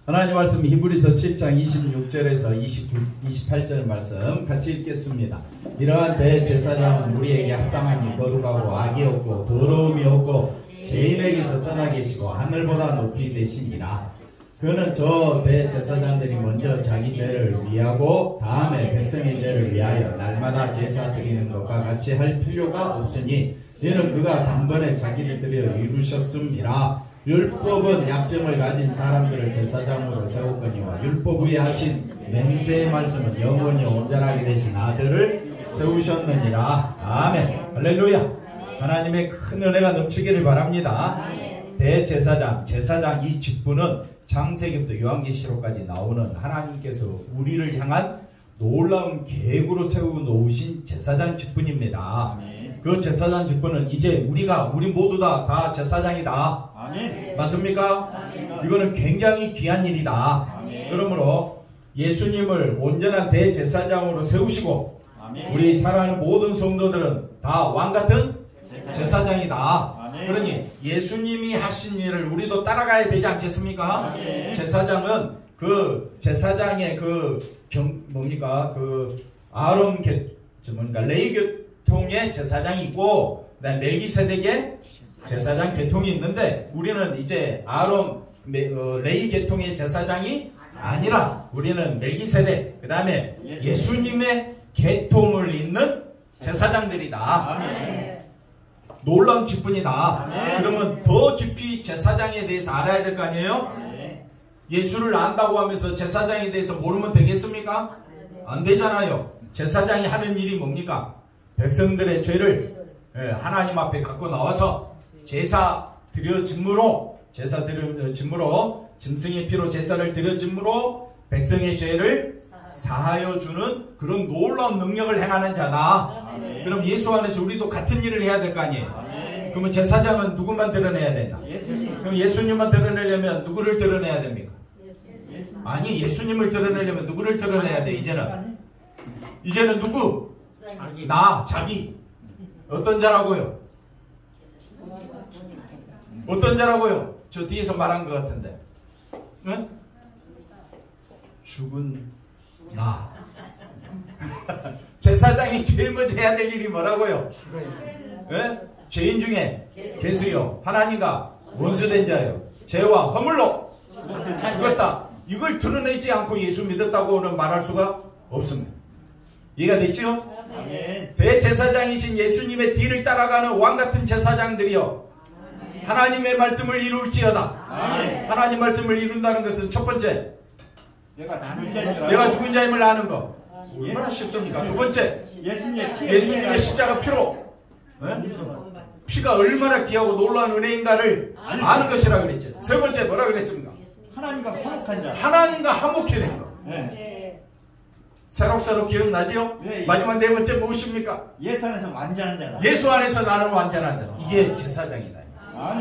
하나님 말씀 히브리서 7장 26절에서 28절 말씀 같이 읽겠습니다. 이러한 대제사장은 우리에게 합당하니 거룩하고 악이 없고 더러움이 없고 죄인에게서 떠나 계시고 하늘보다 높이 되시니라. 그는 저 대제사장들이 먼저 자기 죄를 위하고 다음에 백성의 죄를 위하여 날마다 제사 드리는 것과 같이 할 필요가 없으니 이는 그가 단번에 자기를 들여 이루셨음이라. 율법은 약점을 가진 사람들을 제사장으로 세웠거니와 율법 위에 하신 맹세의 말씀은 영원히 온전하게 되신 아들을 세우셨느니라. 아멘. 할렐루야. 하나님의 큰 은혜가 넘치기를 바랍니다. 대제사장, 제사장 이 직분은 창세기부터 요한계시록까지 나오는 하나님께서 우리를 향한 놀라운 계획으로 세워놓으신 제사장 직분입니다. 그 제사장 직분은 이제 우리 모두 다 제사장이다. 아멘. 맞습니까? 아멘. 이거는 굉장히 귀한 일이다. 아멘. 그러므로 예수님을 온전한 대제사장으로 세우시고 아멘. 우리 사랑하는 모든 성도들은 다 왕같은 제사장이다. 아멘. 그러니 예수님이 하신 일을 우리도 따라가야 되지 않겠습니까? 아멘. 제사장은 그 제사장의 아론 레위 계통의 제사장이 있고 그다음에 멜기세덱의 제사장 계통이 있는데 우리는 이제 레위 계통의 제사장이 아니라 우리는 멜기세덱 그 다음에 예수님의 계통을 잇는 제사장들이다. 아멘. 놀라운 직분이다. 아멘. 그러면 더 깊이 제사장에 대해서 알아야 될 거 아니에요? 아멘. 예수를 안다고 하면서 제사장에 대해서 모르면 되겠습니까? 안 되잖아요. 제사장이 하는 일이 뭡니까? 백성들의 죄를 하나님 앞에 갖고 나와서 제사 드려짐으로 짐승의 피로 제사를 드려짐으로 백성의 죄를 사하여 주는 그런 놀라운 능력을 행하는 자다. 아멘. 그럼 예수 안에서 우리도 같은 일을 해야 될 거 아니에요? 아멘. 그러면 제사장은 누구만 드러내야 된다? 예수님. 그럼 예수님만 드러내려면 누구를 드러내야 됩니까? 예수님. 아니 예수님을 드러내려면 누구를 드러내야 돼? 이제는 누구? 자기. 어떤 자라고요? 어떤 자라고요? 저 뒤에서 말한 것 같은데. 응? 죽은 나. 제사장이 제일 먼저 해야 될 일이 뭐라고요? 응? 죄인 중에 괴수요 하나님과 원수된 자요 죄와 허물로 죽었다. 이걸 드러내지 않고 예수 믿었다고는 말할 수가 없습니다. 이해가 됐죠? 아멘. 대제사장이신 예수님의 뒤를 따라가는 왕같은 제사장들이요 하나님의 말씀을 이룰지어다. 아멘. 하나님 말씀을 이룬다는 것은 첫 번째 내가 죽은 자임을 아는 거. 얼마나 쉽습니까? 두 번째 예수님의 십자가 피로 피가 얼마나 귀하고 놀라운 은혜인가를 아는 것이라 그랬죠. 세 번째 뭐라 그랬습니까? 하나님과 화목한 자. 하나님과 화목해 된 거. 새록새록 기억나지요? 네, 마지막 네 번째 무엇입니까? 예수 안에서 완전한 자다. 예수 안에서 나는 완전한 자다. 이게 제사장이다.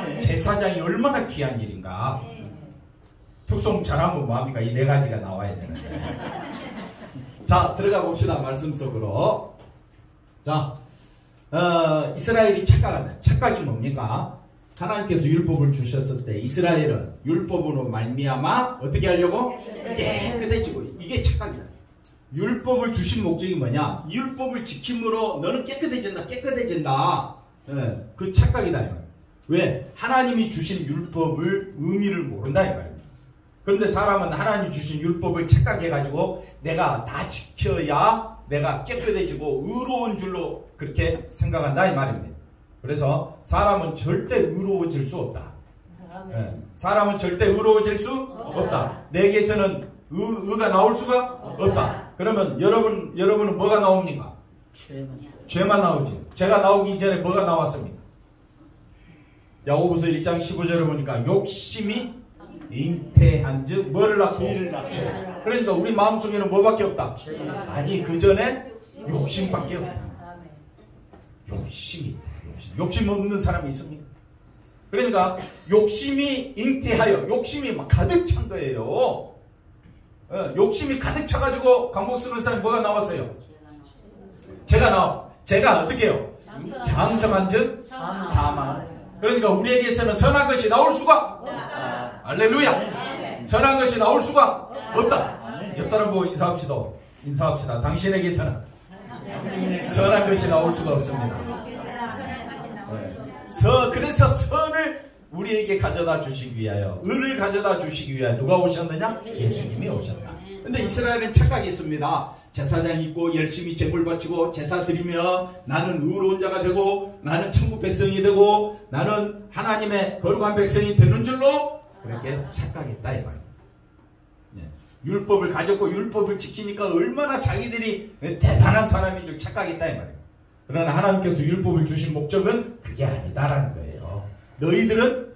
네. 제사장이 얼마나 귀한 일인가. 특송 잘하면 뭐합니까? 이 네 가지가 나와야 되는데. 자, 들어가 봅시다. 말씀 속으로. 자, 이스라엘이 착각한다. 착각이 뭡니까? 하나님께서 율법을 주셨을 때 이스라엘은 율법으로 말미암아 어떻게 하려고? 깨끗해지고. 이게 착각이다. 율법을 주신 목적이 뭐냐? 율법을 지킴으로 너는 깨끗해진다. 그 착각이다. 왜? 하나님이 주신 율법을 의미를 모른다 이 말입니다. 그런데 사람은 하나님이 주신 율법을 착각해가지고 내가 다 지켜야 내가 깨끗해지고 의로운 줄로 그렇게 생각한다 이 말입니다. 그래서 사람은 절대 의로워질 수 없다. 사람은 절대 의로워질 수 없다. 내게서는 의가 나올 수가 없다. 그러면 여러분은 뭐가 나옵니까? 죄만 나오지. 죄가 나오기 이전에 뭐가 나왔습니까? 야고보서 1장 15절에 보니까 욕심이 잉태한즉 뭐를 낳고? 죄. 그러니까 우리 마음속에는 뭐밖에 없다? 아니 그 전에 욕심밖에 없다. 욕심이 있다. 욕심 없는 사람이 있습니까? 그러니까 욕심이 잉태하여 욕심이 막 가득 찬 거예요. 욕심이 가득 차가지고 감옥 쓰는 사람이 뭐가 나왔어요? 제가 어떻게 해요? 장성한즉 사망. 그러니까 우리에게서는 선한 것이 나올 수가 없다. 할렐루야. 선한 것이 나올 수가 없다. 옆 사람 보고 인사합시다. 당신에게서는 선한 것이 나올 수가 없습니다. 그래서 선을 우리에게 가져다 주시기 위하여, 의를 가져다 주시기 위하여 누가 오셨느냐? 예수님이 오셨다. 근데 이스라엘은 착각이 있습니다. 제사장 있고 열심히 제물 바치고 제사 드리며 나는 의로운 자가 되고 나는 천국 백성이 되고 나는 하나님의 거룩한 백성이 되는 줄로 그렇게 착각했다 이 말이에요. 율법을 가졌고 율법을 지키니까 얼마나 자기들이 대단한 사람인 줄 착각했다 이 말이에요. 그러나 하나님께서 율법을 주신 목적은 그게 아니다라는 거예요. 너희들은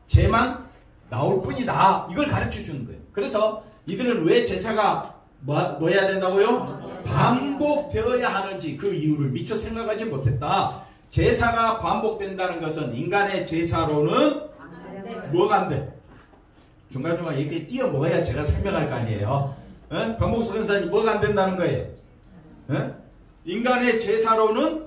죄만 나올 뿐이다. 이걸 가르쳐 주는 거예요. 그래서 이들은 왜 제사가 뭐 해야 된다고요? 반복되어야 하는지 그 이유를 미처 생각하지 못했다. 제사가 반복된다는 것은 인간의 제사로는 뭐가 안 돼? 중간중간 이렇게 띄어 먹어야 제가 설명할 거 아니에요. 강목수 선사님 뭐가 안 된다는 거예요? 인간의 제사로는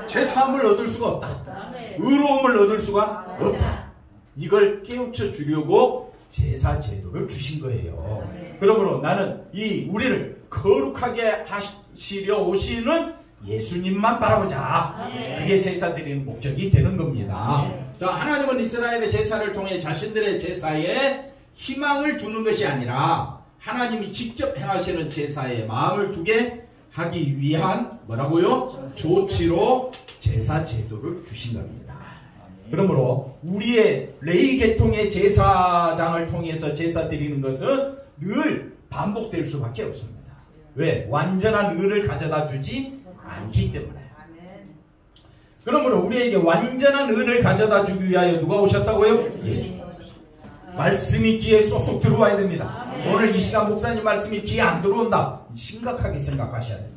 제사함을 얻을 수가 없다. 의로움을 얻을 수가 없다. 이걸 깨우쳐 주려고 제사 제도를 주신 거예요. 그러므로 나는 우리를 거룩하게 하시려 오시는 예수님만 바라보자. 그게 제사 드리는 목적이 되는 겁니다. 자, 하나님은 이스라엘의 제사를 통해 자신들의 제사에 희망을 두는 것이 아니라 하나님이 직접 행하시는 제사에 마음을 두게 하기 위한 뭐라고요? 조치로 제사 제도를 주신 겁니다. 그러므로 우리의 레위 계통의 제사장을 통해서 제사 드리는 것은 늘 반복될 수밖에 없습니다. 왜? 완전한 의를 가져다 주지 않기 때문에. 그러므로 우리에게 완전한 의를 가져다 주기 위하여 누가 오셨다고요? 예수. 말씀이 귀에 쏙쏙 들어와야 됩니다. 오늘 이 시간 목사님 말씀이 귀에 안 들어온다. 심각하게 생각하셔야 됩니다.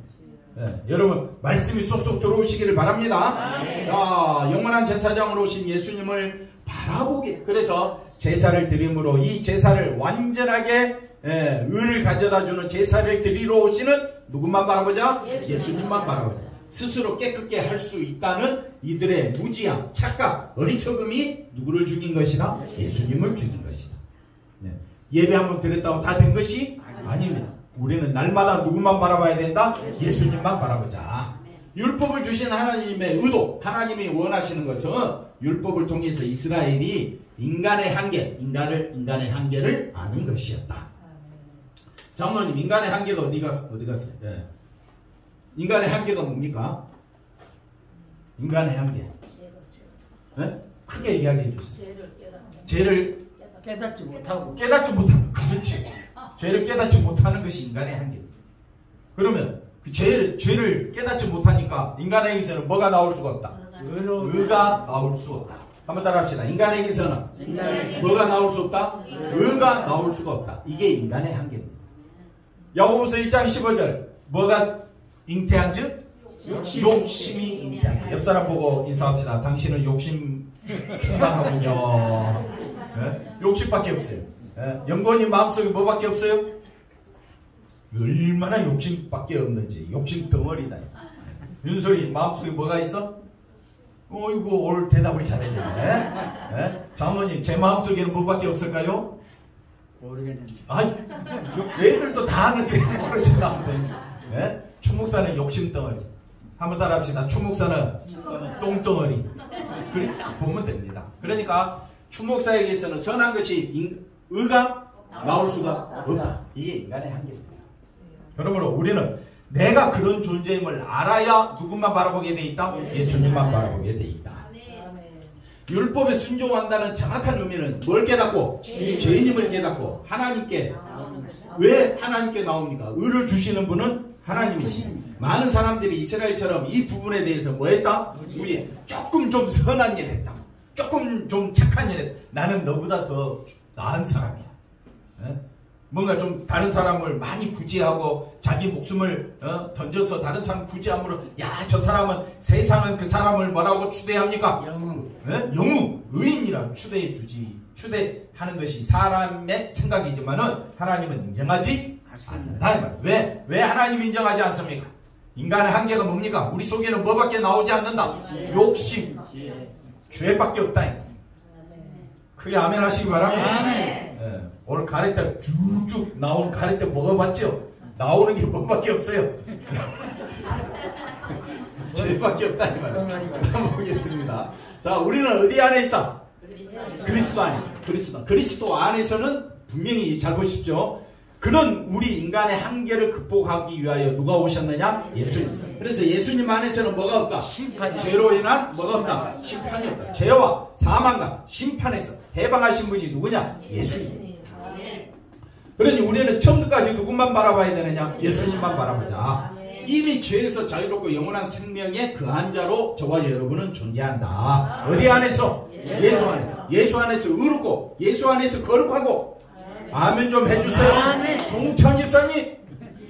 여러분 말씀이 쏙쏙 들어오시기를 바랍니다. 자, 영원한 제사장으로 오신 예수님을 바라보게. 그래서 제사를 드림으로 이 제사를 완전하게 의를 가져다 주는 제사를 드리러 오시는 누구만 바라보자? 예수님만 바라보자. 스스로 깨끗게 할 수 있다는 이들의 무지함, 착각, 어리석음이 누구를 죽인 것이다? 예수님을 죽인 것이다. 예배 한번 드렸다고 다 된 것이 아닙니다. 우리는 날마다 누구만 바라봐야 된다? 예수님만 바라보자. 율법을 주신 하나님의 의도, 하나님이 원하시는 것은 율법을 통해서 이스라엘이 인간의 한계를 아는 것이었다. 장로님, 인간의 한계가 어디 갔어요? 인간의 한계가 뭡니까? 인간의 한계. 크게 얘기하게 해주세요. 죄를 깨닫지 못하는. 그렇지. 죄를 깨닫지 못하는 것이 인간의 한계입니다. 그러면 그 죄를 깨닫지 못하니까 인간에게서는 뭐가 나올 수가 없다? 의가 나올 수 없다. 한번 따라합시다. 인간에게서는 뭐가 나올 수 없다? 의가 나올 수가 없다. 이게 인간의 한계입니다. 야고보서 1장 15절 뭐가 잉태한 즉? 욕심이 잉태한. 옆 사람 보고 인사합시다. 당신은 욕심 충만하군요. 욕심밖에 없어요. 영건이 마음속에 뭐밖에 없어요? 얼마나 욕심밖에 없는지. 욕심 덩어리다. 윤솔이 마음속에 뭐가 있어? 이거 오늘 대답을 잘해야 되네. 장모님, 제 마음속에는 뭐밖에 없을까요? 모르겠는데. 애들도 다 아는데 모르신다. 추목사는 욕심 덩어리. 한번 따라합시다. 추목사는 똥덩어리. 그렇게 딱 보면 됩니다. 그러니까 추목사에게서는 선한 것이 의가 나올 수가 없다. 이게 인간의 한계입니다. 그러므로 우리는 내가 그런 존재임을 알아야 누구만 바라보게 돼 있다? 예수님만 바라보게 돼 있다. 율법에 순종한다는 정확한 의미는 뭘 깨닫고? 죄인임을 깨닫고 하나님께. 왜 하나님께 나옵니까? 의를 주시는 분은 하나님이시. 많은 사람들이 이스라엘처럼 이 부분에 대해서 뭐 했다? 우리 조금 좀 선한 일 했다. 조금 좀 착한 일 했다. 나는 너보다 더 나은 사람이야. 뭔가 좀 다른 사람을 많이 구제하고 자기 목숨을 던져서 다른 사람 구제함으로 저 사람은 세상은 그 사람을 뭐라고 추대합니까? 영웅, 의인이라 추대하는 것이 사람의 생각이지만은 하나님은 인정하지 않는다. 왜 하나님 인정하지 않습니까? 인간의 한계가 뭡니까? 우리 속에는 뭐밖에 나오지 않는다? 욕심, 죄밖에 없다. 크게 아멘 하시기 바랍니다. 아멘. 예, 오늘 가래떡 쭉쭉 나오는 가래떡 먹어봤죠? 나오는 게 뭐밖에 없어요. 죄밖에 없다 이 말이에요. 한번 보겠습니다. 자, 우리는 어디 안에 있다? 그리스도 안에. 그리스도 안에서는 분명히 잘 보십시오. 그는 우리 인간의 한계를 극복하기 위하여 누가 오셨느냐? 예수님. 그래서 예수님 안에서는 뭐가 없다? 죄로 인한 뭐가 없다? 심판이 없다. 죄와 사망과 심판에서 해방하신 분이 누구냐? 예수님. 그러니 우리는 처음부터까지 누구만 바라봐야 되느냐? 예수님만 바라보자. 이미 죄에서 자유롭고 영원한 생명의 그 한자로 저와 여러분은 존재한다. 어디 안에서? 예수 안에서. 예수 안에서 의롭고 예수 안에서 거룩하고. 아멘 좀 해주세요. 아멘. 송천 집사님,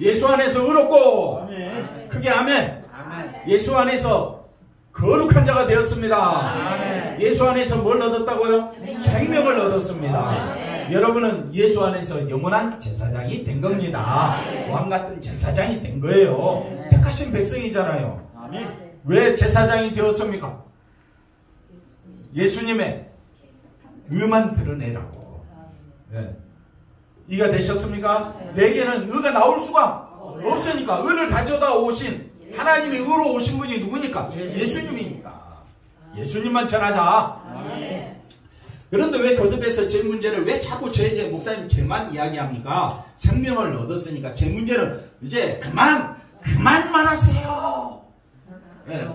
예수 안에서 의롭고 아멘. 크게 아멘. 아멘. 예수 안에서 거룩한 자가 되었습니다. 아멘. 예수 안에서 뭘 얻었다고요? 생명을 얻었습니다. 여러분은 예수 안에서 영원한 제사장이 된 겁니다. 왕같은 제사장이 된 거예요. 택하신 백성이잖아요. 아멘. 왜 제사장이 되었습니까? 예수님의 의만 드러내라고. 네. 의가 되셨습니까? 내게는 의가 나올 수가 없으니까 의를 가져다 오신 하나님이 의로 오신 분이 누구니까? 예수님이니까. 예수님만 전하자. 그런데 왜 거듭해서 제 문제를 왜 자꾸 목사님 죄만 이야기합니까? 생명을 얻었으니까 제 문제는 이제 그만만 하세요. 네.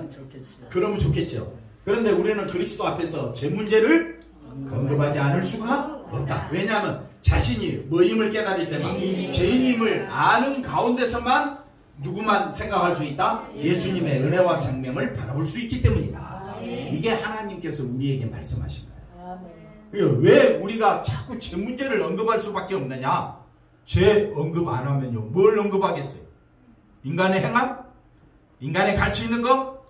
그러면 좋겠죠. 그런데 우리는 그리스도 앞에서 제 문제를 언급하지 않을 수가 없다. 왜냐하면 자신이 뭐임을 깨달을 때만 죄인임을 아는 가운데서만 누구만 생각할 수 있다? 예수님의 은혜와 생명을 바라볼 수 있기 때문이다. 이게 하나님께서 우리에게 말씀하신 거예요. 왜 우리가 자꾸 죄 문제를 언급할 수밖에 없느냐? 죄 언급 안 하면요, 뭘 언급하겠어요? 인간의 행함? 인간의 가치 있는 거?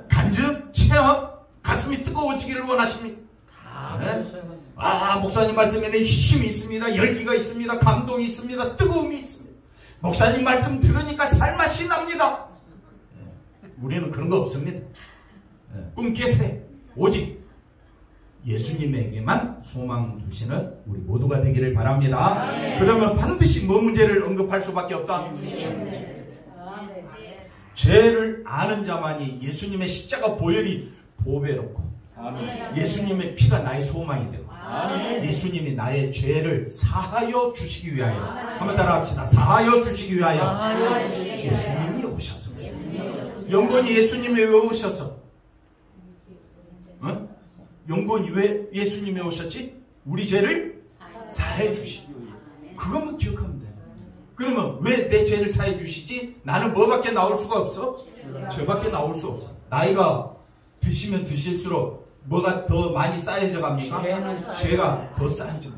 간증? 체험? 가슴이 뜨거워지기를 원하십니까? 목사님 말씀에는 힘이 있습니다. 열기가 있습니다. 감동이 있습니다. 뜨거움이 있습니다. 목사님 말씀 들으니까 살맛이 납니다. 우리는 그런 거 없습니다. 꿈 깨세요. 오직 예수님에게만 소망 두시는 우리 모두가 되기를 바랍니다. 그러면 반드시 뭐 문제를 언급할 수밖에 없다? 죄를 아는 자만이 예수님의 십자가 보혈이 보배롭고 예수님의 피가 나의 소망이 되고 예수님이 나의 죄를 사하여 주시기 위하여 한번 따라합시다. 사하여 주시기 위하여 예수님이 오셨습니다. 영본이 예수님이 왜 오셨어? 영본이 왜 예수님이 오셨지? 우리 죄를 사해 주시기 위해. 그것만 기억하면 돼. 그러면 왜 내 죄를 사해 주시지? 나는 뭐밖에 나올 수가 없어? 죄밖에 나올 수 없어. 나이가 드시면 드실수록 뭐가 더 많이 쌓여져 갑니까? 죄가 더 쌓여져.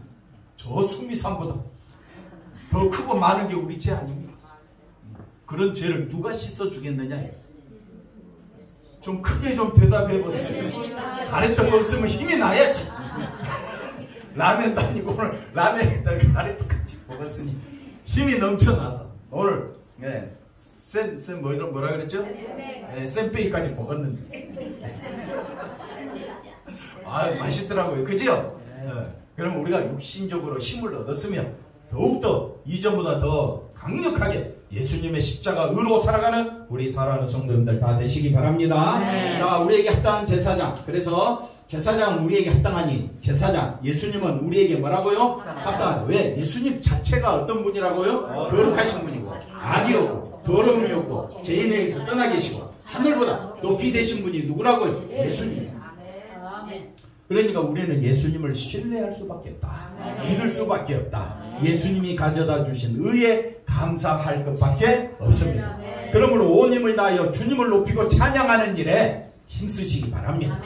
저 수미산보다 더 크고 많은 게 우리 죄 아닙니까? 그런 죄를 누가 씻어주겠느냐? 좀 크게 좀 대답해 보세요. 가래떡 없으면 힘이 나야지. 라면도 아니고 오늘 라면에다가 가래떡까지 먹었으니 힘이 넘쳐나서 오늘 쌤 뭐라 그랬죠? 쌤빼기까지 먹었는데 맛있더라고요. 그죠? 그러면 우리가 육신적으로 힘을 얻었으면 더욱더 이전보다 더 강력하게 예수님의 십자가 의로 살아가는 우리 사랑하는 성도님들 다 되시기 바랍니다. 자, 우리에게 합당한 제사장. 그래서 제사장은 우리에게 합당하니 제사장 예수님은 우리에게 뭐라고요? 합당한. 왜? 예수님 자체가 어떤 분이라고요? 거룩하신 분이고 악이 없고 더러움이 없고 죄인에게서 떠나 계시고 하늘보다 높이 되신 분이 누구라고요? 예수님. 그러니까 우리는 예수님을 신뢰할 수밖에 없다. 믿을 수밖에 없다. 예수님이 가져다 주신 의에 감사할 것밖에 없습니다. 그러므로 온 힘을 다하여 주님을 높이고 찬양하는 일에 힘쓰시기 바랍니다.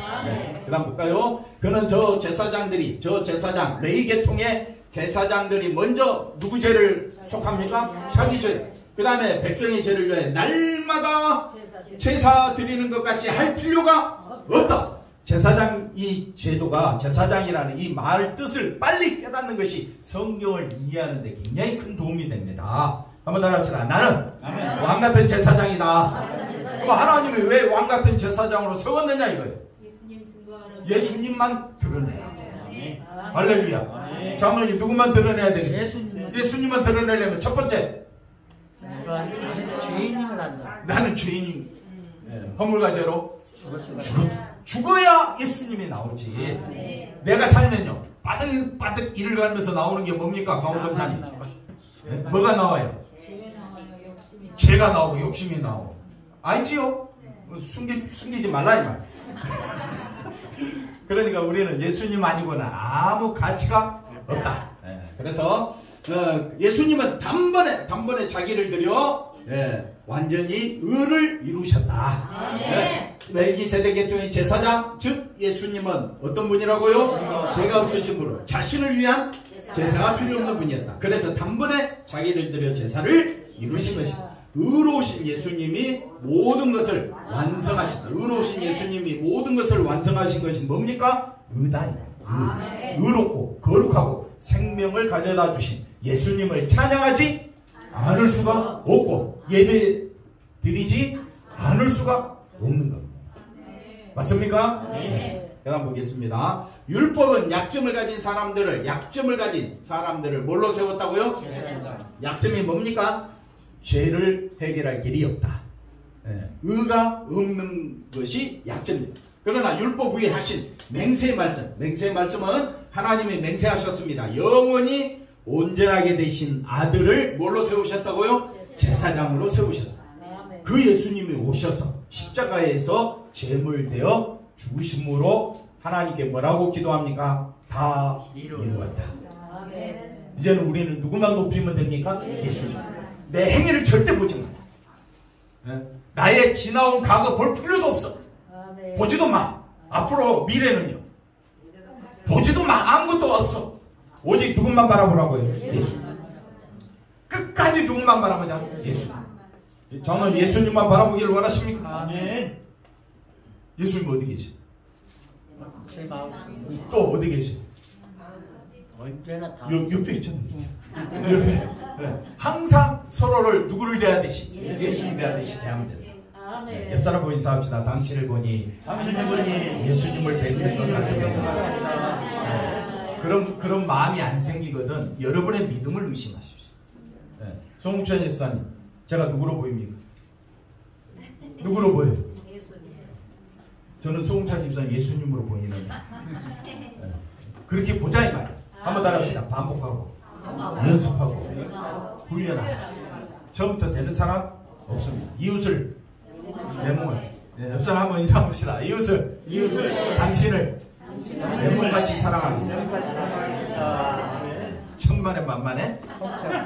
그 다음 볼까요? 그는 저 제사장 레위 계통의 제사장들이 먼저 누구 죄를 속합니까? 자기 죄. 그 다음에 백성의 죄를 위해 날마다 제사 드리는 것 같이 할 필요가 없다. 제사장 이 제도가 제사장이라는 이 말 뜻을 빨리 깨닫는 것이 성경을 이해하는 데 굉장히 큰 도움이 됩니다. 한번 따라합시다. 나는 왕같은 제사장이다. 그럼 하나님이 왜 왕같은 제사장으로 세웠느냐 이거예요. 예수님만 드러내라. 할렐루야. 장로님 누구만 드러내야 되겠어요? 예수님만 드러내려면 첫 번째 죄인임을 안다. 나는 죄인임. 허물과 죄로 죽어야 예수님이 나오지. 내가 살면요 빠득빠득 일을 가면서 나오는 게 뭡니까? 강원권사님 뭐가 나와요? 죄가 나오고 욕심이 나오고 알지요? 숨기지 말라 이 말. 그러니까 우리는 예수님 아니고는 아무 가치가 없다. 그래서 예수님은 단번에 자기를 들여 완전히 의를 이루셨다. 멜기세덱 계통의 제사장 즉 예수님은 어떤 분이라고요? 죄가 없으심으로 자신을 위한 제사가 필요 없는 분이었다. 그래서 단번에 자기를 들여 제사를 이루신 것이다. 의로우신 예수님이 모든 것을 완성하셨다. 의로우신 예수님이 모든 것을 완성하신 것이 뭡니까? 의다입니다. 의롭고 거룩하고 생명을 가져다 주신 예수님을 찬양하지 않을 수가 없고 예배 드리지 않을 수가 없는 겁니다. 맞습니까? 계단 보겠습니다. 율법은 약점을 가진 사람들을 뭘로 세웠다고요? 약점이 뭡니까? 죄를 해결할 길이 없다. 의가 없는 것이 약점입니다. 그러나 율법 위에 하신 맹세의 말씀은 하나님이 맹세하셨습니다. 영원히 온전하게 되신 아들을 뭘로 세우셨다고요? 제사장으로 세우셨다. 그 예수님이 오셔서 십자가에서 제물되어 죽으심으로 하나님께 뭐라고 기도합니까? 다 이루었다. 이제는 우리는 누구만 높이면 됩니까? 예수님. 내 행위를 절대 보지 마. 나의 지나온 과거 볼 필요도 없어. 보지도 마. 앞으로 미래는요. 보지도 마. 아무것도 없어. 오직 누군만 바라보라고요? 예수. 끝까지 누군만 바라보자? 예수. 저는 예수님만 바라보기를 원하십니까? 아멘. 예수님 어디 계시? 제 마음. 또 어디 계시? 언제나 다. 옆에 있잖아요. 옆에. 항상 서로를 누구를 대하듯이 예수님 대하듯이 대하면 됩니다. 옆 사람 보고 인사합시다. 당신을 보니 예수님을 뵙는 것 같습니다. 그런 마음이 안 생기거든. 여러분의 믿음을 의심하십시오. 송웅천 예수님, 제가 누구로 보입니까? 누구로 보여요? 저는 송웅천 집사님 예수님으로 보이는데 그렇게 보자 이 말이에요. 한번 따라합시다. 반복하고 연습하고 훈련하고. 처음부터 되는 사람 없습니다. 이웃을 내 몸을 옆 사람 한번 인사합시다. 이웃을 당신을 내 몸같이 사랑하겠습니다. 천만에 만만에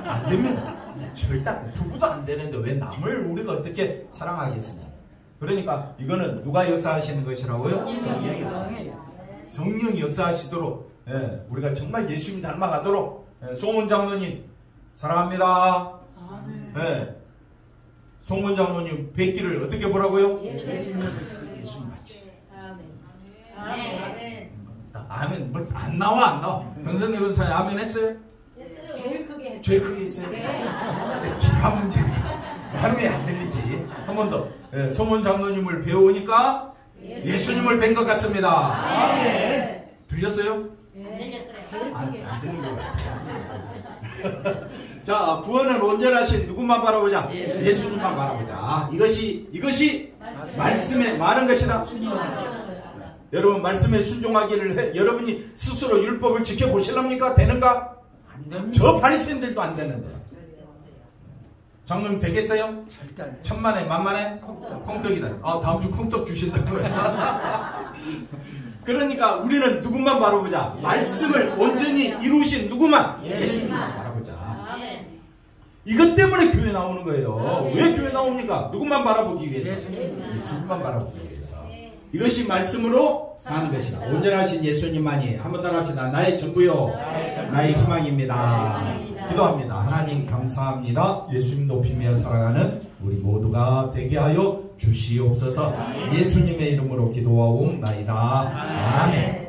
안 됩니다. 절대 부부도 안 되는데 왜 남을 우리가 어떻게 사랑하겠습니까? 그러니까 이거는 누가 역사하시는 것이라고요? 성령이 역사하시도록 우리가 정말 예수님 닮아가도록. 송은 장로님 사랑합니다. 송은 장로님 뵙기를 어떻게 보라고요? 예수님같이. 아멘. 뭐 안 나와. 변선대 권사님 아멘 했어요? 제일 크게 했어요. 기가 문제가 나름이 안 들리지. 한 번 더. 송은 장로님을 배우니까 예수님을 뵌 것 같습니다. 들렸어요? 안 들린 것 같아요. 자, 구원은 온전하신 누구만 바라보자? 예수님만 바라보자. 이것이 말씀에 많은 것이다. 여러분 말씀에 순종하기를 해. 여러분이 스스로 율법을 지켜보실랍니까? 되는가? 저 바리새인들도 안 되는데. 장로님 되겠어요? 천만에 만만에 콩떡이다. 다음 주 콩떡 주신다고요. 그러니까 우리는 누구만 바라보자? 말씀을 온전히 이루신 누구만? 예수님만 바라보자. 이것 때문에 교회 나오는 거예요. 왜 교회 나옵니까? 누구만 바라보기 위해서? 예수님만 바라보기 위해서. 이것이 말씀으로 사는 것이다. 온전하신 예수님만이. 한번 따라합시다. 나의 전부요, 나의 희망입니다. 기도합니다. 하나님 감사합니다. 예수님 높이며 살아가는 우리 모두가 되게 하여 주시옵소서. 예수님의 이름으로 기도하옵나이다. 아멘.